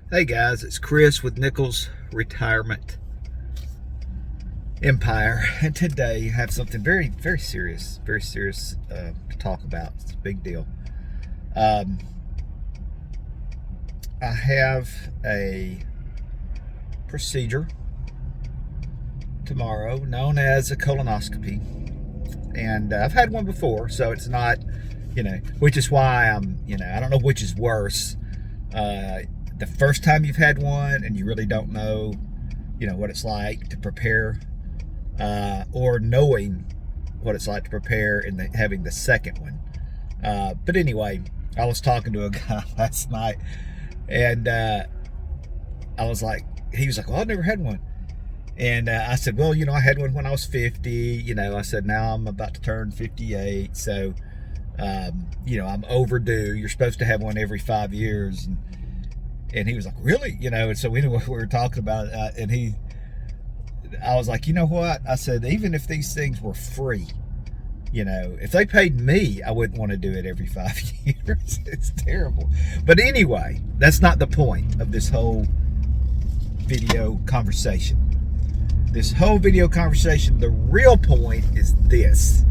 Hey guys, it's Chris with Nichols Retirement Empire, and today I have something very serious to talk about. It's a big deal. Um, I have a procedure tomorrow known as a colonoscopy, and I've had one before, so it's not, which is why I don't know which is worse. The first time you've had one and you really don't know, what it's like to prepare, or knowing what it's like to prepare and having the second one. But anyway, I was talking to a guy last night, and I was like, he was like, well, I've never had one. And I said, well, I had one when I was 50. I said, now I'm about to turn 58. So, I'm overdue. You're supposed to have one every 5 years. And he was like, really? And so anyway, we were talking about it. And I was like, you know what? I said, even if these things were free, if they paid me, I wouldn't want to do it every 5 years. It's terrible. But anyway, that's not the point of this whole video conversation. The real point is this.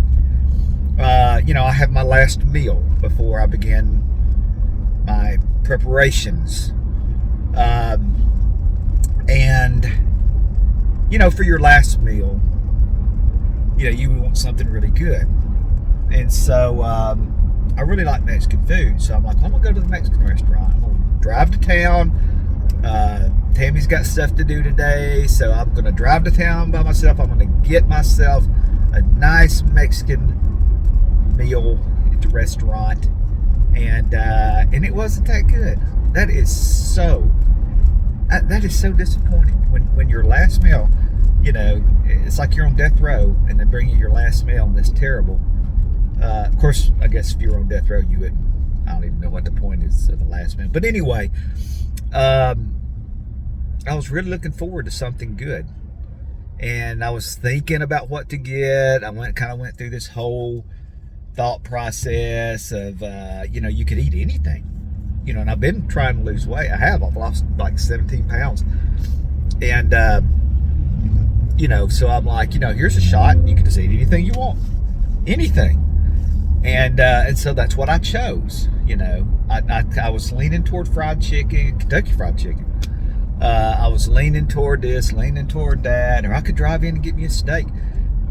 I have my last meal before I begin my preparations. For your last meal, you want something really good. And so I really like Mexican food. So I'm like, I'm going to go to the Mexican restaurant. I'm going to drive to town. Tammy's got stuff to do today, so I'm going to drive to town by myself. I'm going to get myself a nice Mexican meal at the restaurant. And it wasn't that good. That is so disappointing. When your last meal, it's like you're on death row, and they bring you your last meal, and it's terrible. Of course, I guess if you're on death row, you wouldn't. I don't even know what the point is of the last meal. But anyway, I was really looking forward to something good, and I was thinking about what to get. I went through this whole thought process of you could eat anything. And I've been trying to lose weight. I've lost like 17 pounds. And, so I'm like, here's a shot. You can just eat anything you want. Anything. And so that's what I chose. I was leaning toward fried chicken, Kentucky Fried Chicken. I was leaning toward this, leaning toward that. Or I could drive in and get me a steak.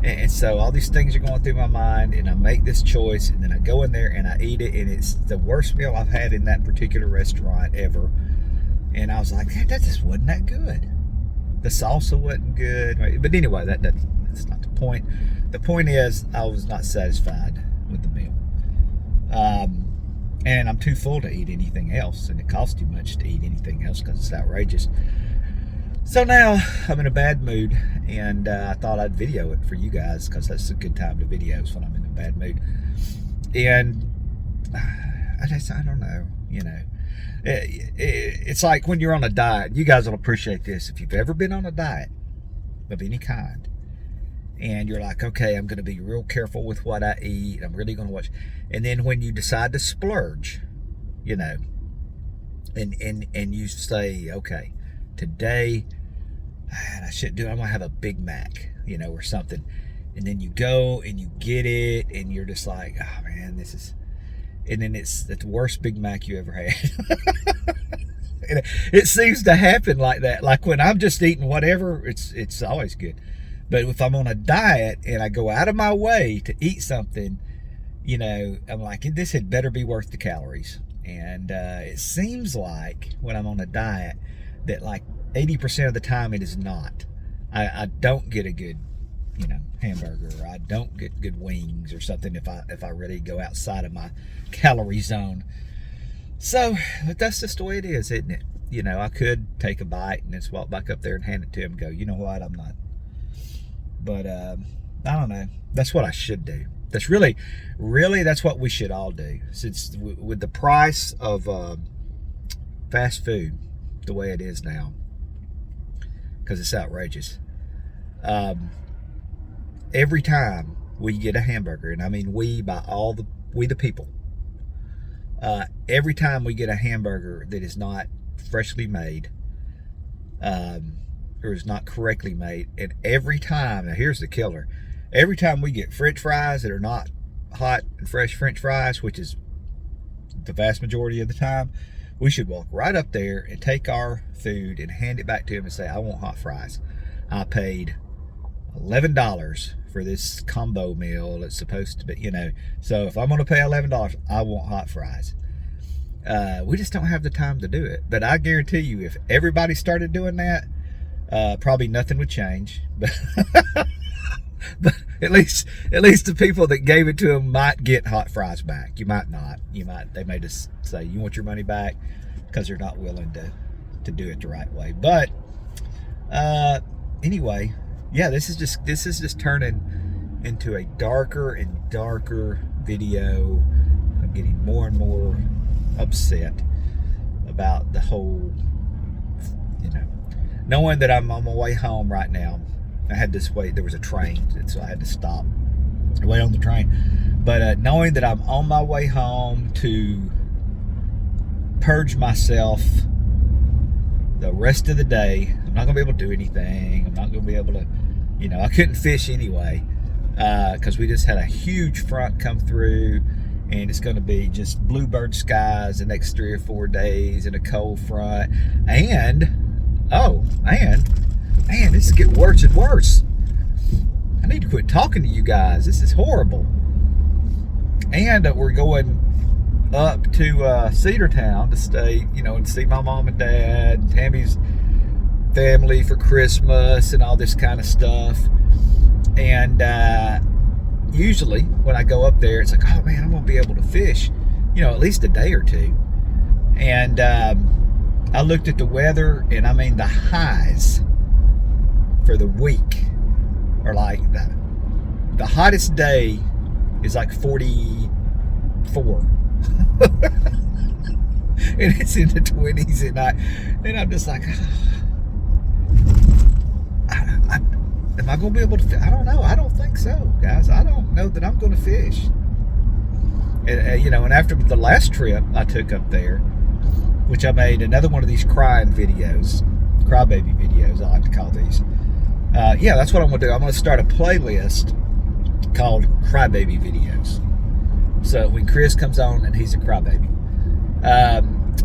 And so all these things are going through my mind, and I make this choice, and then I go in there and I eat it, and it's the worst meal I've had in that particular restaurant ever. And I was like, that just wasn't that good. The salsa wasn't good. But anyway, that's not the point. The point is, I was not satisfied with the meal. And I'm too full to eat anything else, and it costs too much to eat anything else because it's outrageous. So now I'm in a bad mood, and I thought I'd video it for you guys because that's a good time to videos when I'm in a bad mood. And I don't know, it's like when you're on a diet. You guys will appreciate this if you've ever been on a diet of any kind, and you're like, okay, I'm going to be real careful with what I eat. I'm really going to watch. And then when you decide to splurge, and you say, okay, today, I shouldn't do it. I'm going to have a Big Mac, or something. And then you go and you get it, and you're just like, oh man, and then it's the worst Big Mac you ever had. And it seems to happen like that. Like when I'm just eating whatever, it's always good. But if I'm on a diet and I go out of my way to eat something, I'm like, this had better be worth the calories. And it seems like when I'm on a diet that like 80% of the time it is not. I don't get a good, hamburger, or I don't get good wings or something if I really go outside of my calorie zone. So, but that's just the way it is, isn't it? I could take a bite and just walk back up there and hand it to him and go, you know what, I'm not. But I don't know. That's what I should do. That's really that's what we should all do. Since with the price of fast food the way it is now, because it's outrageous. Every time we get a hamburger, and I mean we the people, every time we get a hamburger that is not freshly made, or is not correctly made. And every time, now here's the killer, every time we get French fries that are not hot and fresh French fries, which is the vast majority of the time, we should walk right up there and take our food and hand it back to him and say, I want hot fries. I paid $11 for this combo meal. It's supposed to be, so if I'm going to pay $11, I want hot fries. We just don't have the time to do it. But I guarantee you, if everybody started doing that, probably nothing would change. But at least the people that gave it to them might get hot fries back. You might not. They may just say, you want your money back, because they're not willing to do it the right way. But anyway, yeah, this is just turning into a darker and darker video. I'm getting more and more upset about the whole, knowing that I'm on my way home right now. I had this wait, there was a train, and so I had to stop and wait on the train. But knowing that I'm on my way home to purge myself the rest of the day, I'm not going to be able to do anything. I'm not going to be able to, I couldn't fish anyway, because we just had a huge front come through, and it's going to be just bluebird skies the next 3 or 4 days, and a cold front. And this is getting worse and worse. I need to quit talking to you guys. This is horrible. And we're going up to Cedartown to stay, and see my mom and dad, and Tammy's family for Christmas and all this kind of stuff. And usually when I go up there, it's like, oh man, I'm going to be able to fish, at least a day or two. And I looked at the weather, and I mean the highs for the week are like the hottest day is like 44 and it's in the 20s at night, and I'm just like, am I gonna be able to? I don't know. I don't think so, guys. I don't know that I'm gonna fish. And and after the last trip I took up there, which I made another one of these crying videos, crybaby videos, I like to call these. Yeah, that's what I'm going to do. I'm going to start a playlist called Crybaby Videos. So when Chris comes on and he's a crybaby.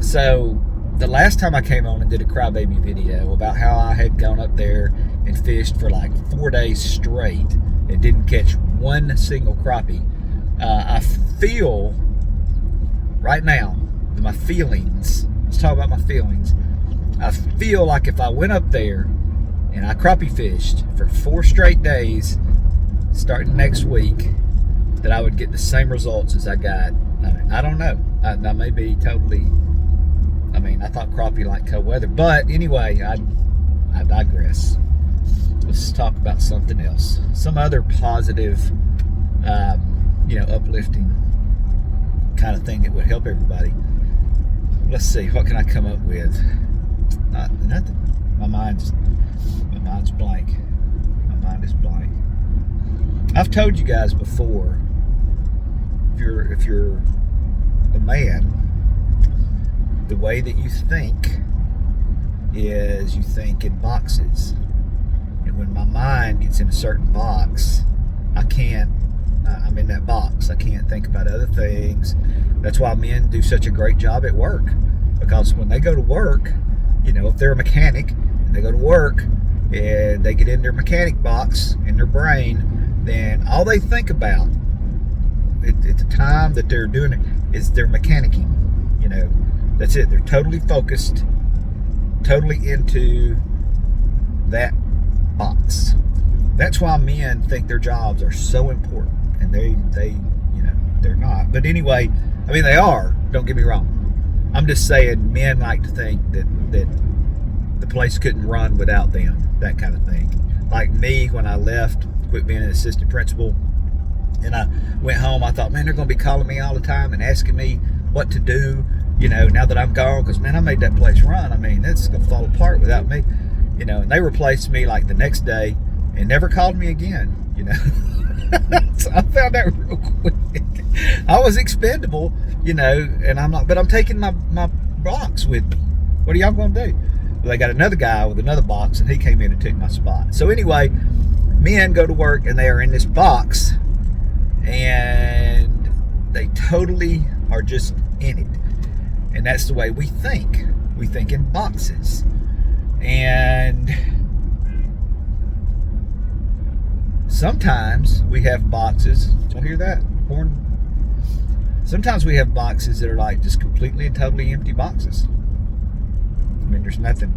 So the last time I came on and did a crybaby video about how I had gone up there and fished for like 4 days straight and didn't catch one single crappie, I feel right now, my feelings, let's talk about my feelings. I feel like if I went up there and I crappie fished for 4 straight days, starting next week, that I would get the same results as I got. I don't know. I may be totally, I thought crappie liked cold weather. But anyway, I digress. Let's talk about something else. Some other positive, uplifting kind of thing that would help everybody. Let's see, what can I come up with? Nothing. My mind's blank. My mind is blank. I've told you guys before, if you're a man, the way that you think is you think in boxes. And when my mind gets in a certain box, I'm in that box. I can't think about other things. That's why men do such a great job at work. Because when they go to work, if they're a mechanic and they go to work and they get in their mechanic box in their brain, then all they think about at the time that they're doing it is their mechanicking. That's it. They're totally focused, totally into that box. That's why men think their jobs are so important, and they're not. But anyway, they are. Don't get me wrong. I'm just saying, men like to think that the place couldn't run without them, that kind of thing. Like me, when I left, quit being an assistant principal, and I went home, I thought, man, they're going to be calling me all the time and asking me what to do, now that I'm gone, because, man, I made that place run. It's going to fall apart without me, and they replaced me like the next day and never called me again, So I found out real quick. I was expendable, and I'm not, but I'm taking my box with me What are y'all going to do? Well, they got another guy with another box, and he came in and took my spot. So anyway, men go to work, and they are in this box, and they totally are just in it. And that's the way we think. We think in boxes. And sometimes we have boxes. Did y'all hear that horn? Sometimes we have boxes that are like just completely and totally empty boxes. I mean, there's nothing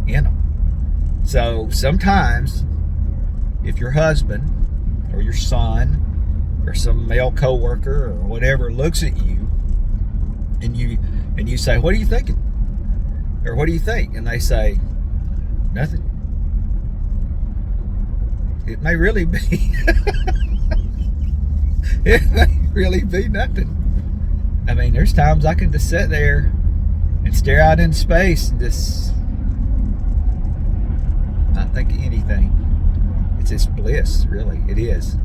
in them. So sometimes, if your husband or your son or some male coworker or whatever looks at you and you say, "What are you thinking?" Or "What do you think?" And they say, "Nothing." It may really be it may really be nothing. I mean, there's times I can just sit there and stare out into space and just not think of anything. It's just bliss, really. It is.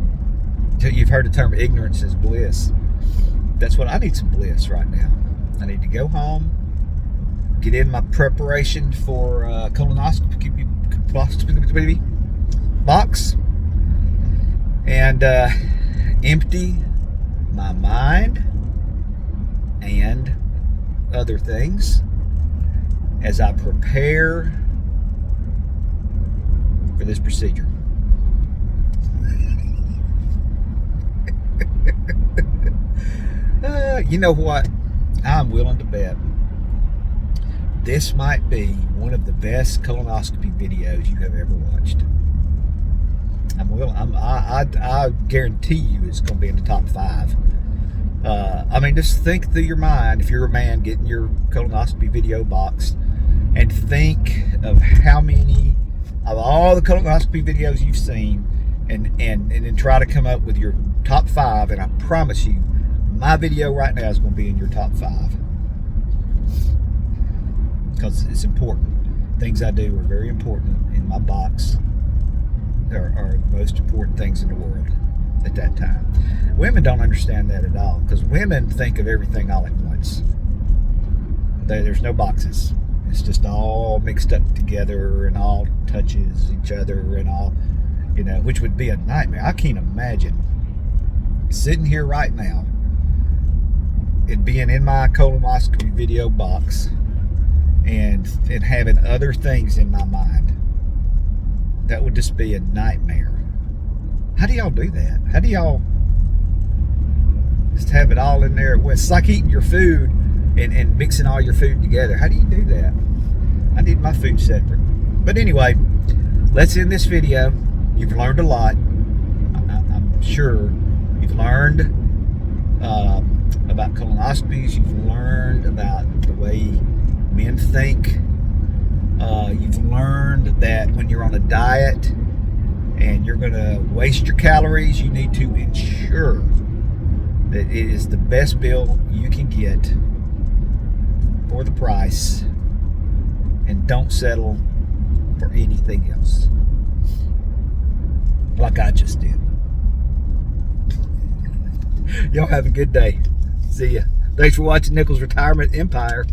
You've heard the term ignorance is bliss. That's what I need, some bliss right now. I need to go home, get in my preparation for colonoscopy box, and empty my mind and other things as I prepare for this procedure. You know what? I'm willing to bet this might be one of the best colonoscopy videos you have ever watched. I guarantee you it's going to be in the top 5. I mean, just think through your mind, if you're a man getting your colonoscopy video box, and think of how many of all the colonoscopy videos you've seen, and then try to come up with your top 5. And I promise you, my video right now is going to be in your top 5 because it's important. Things I do are very important in my box. Are the most important things in the world at that time. Women don't understand that at all, because women think of everything all at once. There's no boxes. It's just all mixed up together and all touches each other and all, which would be a nightmare. I can't imagine sitting here right now, it being in my colonoscopy video box and having other things in my mind. That would just be a nightmare. How do y'all do that? How do y'all just have it all in there? Well, it's like eating your food and mixing all your food together. How do you do that? I need my food separate. But anyway, let's end this video. You've learned a lot. I'm sure you've learned about colonoscopies. You've learned about the way men think. You've learned that when you're on a diet and you're going to waste your calories, you need to ensure that it is the best bill you can get for the price, and don't settle for anything else like I just did. Y'all have a good day. See ya. Thanks for watching Nichols Retirement Empire.